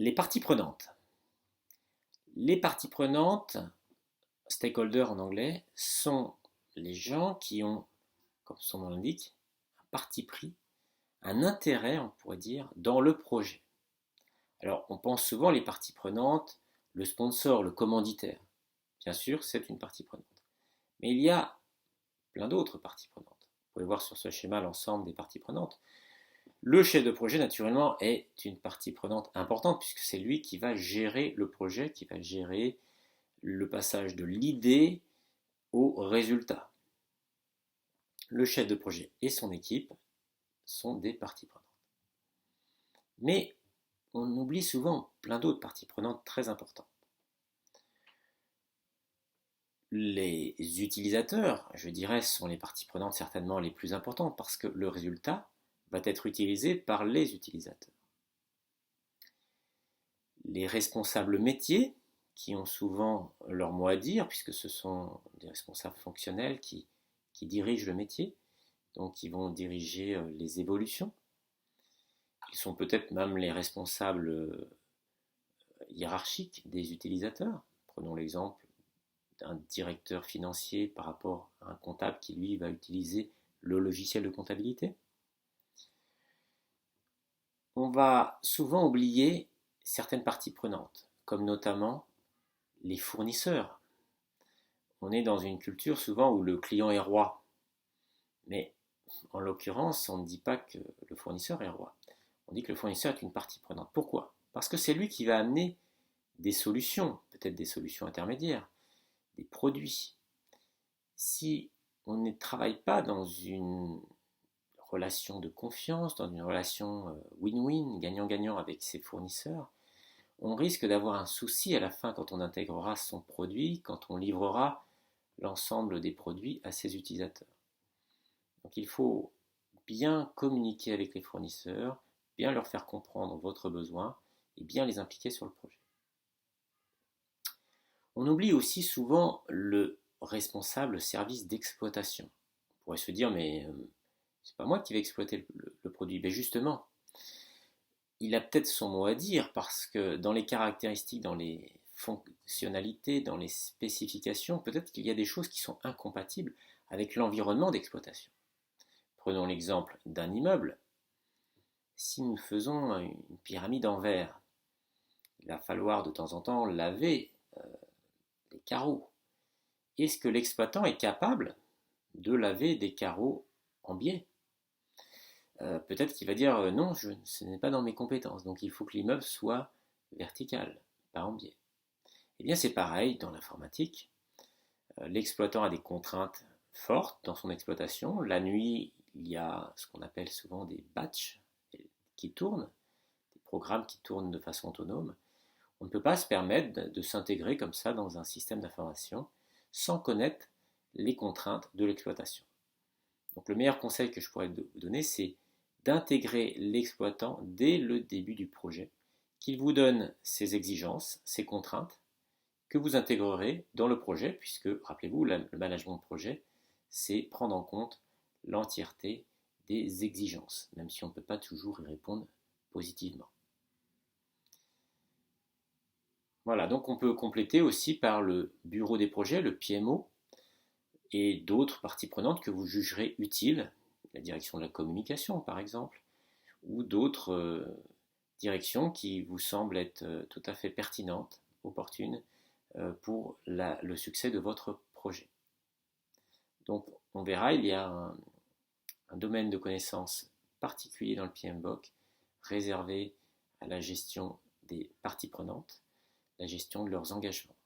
Les parties prenantes. Les parties prenantes, stakeholders en anglais, sont les gens qui ont, comme son nom l'indique, un parti pris, un intérêt, on pourrait dire, dans le projet. Alors, on pense souvent les parties prenantes, le sponsor, le commanditaire. Bien sûr, c'est une partie prenante. Mais il y a plein d'autres parties prenantes. Vous pouvez voir sur ce schéma l'ensemble des parties prenantes. Le chef de projet, naturellement, est une partie prenante importante puisque c'est lui qui va gérer le projet, qui va gérer le passage de l'idée au résultat. Le chef de projet et son équipe sont des parties prenantes. Mais on oublie souvent plein d'autres parties prenantes très importantes. Les utilisateurs, je dirais, sont les parties prenantes certainement les plus importantes parce que le résultat va être utilisé par les utilisateurs. Les responsables métiers, qui ont souvent leur mot à dire, puisque ce sont des responsables fonctionnels qui dirigent le métier, donc qui vont diriger les évolutions. Ils sont peut-être même les responsables hiérarchiques des utilisateurs. Prenons l'exemple d'un directeur financier par rapport à un comptable qui, lui, va utiliser le logiciel de comptabilité. On va souvent oublier certaines parties prenantes, comme notamment les fournisseurs. On est dans une culture souvent où le client est roi. Mais en l'occurrence, on ne dit pas que le fournisseur est roi. On dit que le fournisseur est une partie prenante. Pourquoi? Parce que c'est lui qui va amener des solutions, peut-être des solutions intermédiaires, des produits. Si on ne travaille pas dans une relation de confiance, dans une relation win-win, gagnant-gagnant avec ses fournisseurs, on risque d'avoir un souci à la fin quand on intégrera son produit, quand on livrera l'ensemble des produits à ses utilisateurs. Donc il faut bien communiquer avec les fournisseurs, bien leur faire comprendre votre besoin et bien les impliquer sur le projet. On oublie aussi souvent le responsable service d'exploitation. On pourrait se dire, mais c'est pas moi qui vais exploiter le produit. Mais justement, il a peut-être son mot à dire parce que dans les caractéristiques, dans les fonctionnalités, dans les spécifications, peut-être qu'il y a des choses qui sont incompatibles avec l'environnement d'exploitation. Prenons l'exemple d'un immeuble. Si nous faisons une pyramide en verre, il va falloir de temps en temps laver les carreaux. Est-ce que l'exploitant est capable de laver des carreaux en biais? Peut-être qu'il va dire non, ce n'est pas dans mes compétences, donc il faut que l'immeuble soit vertical, pas en biais. Eh bien c'est pareil dans l'informatique. L'exploitant a des contraintes fortes dans son exploitation. La nuit, il y a ce qu'on appelle souvent des batchs qui tournent, des programmes qui tournent de façon autonome. On ne peut pas se permettre de s'intégrer comme ça dans un système d'information sans connaître les contraintes de l'exploitation. Donc le meilleur conseil que je pourrais vous donner, c'est d'intégrer l'exploitant dès le début du projet, qu'il vous donne ses exigences, ses contraintes, que vous intégrerez dans le projet, puisque, rappelez-vous, le management de projet, c'est prendre en compte l'entièreté des exigences, même si on ne peut pas toujours y répondre positivement. Voilà, donc on peut compléter aussi par le bureau des projets, le PMO, et d'autres parties prenantes que vous jugerez utiles, la direction de la communication par exemple, ou d'autres directions qui vous semblent être tout à fait pertinentes, opportunes, pour le succès de votre projet. Donc on verra, il y a un domaine de connaissances particulier dans le PMBOK réservé à la gestion des parties prenantes, la gestion de leurs engagements.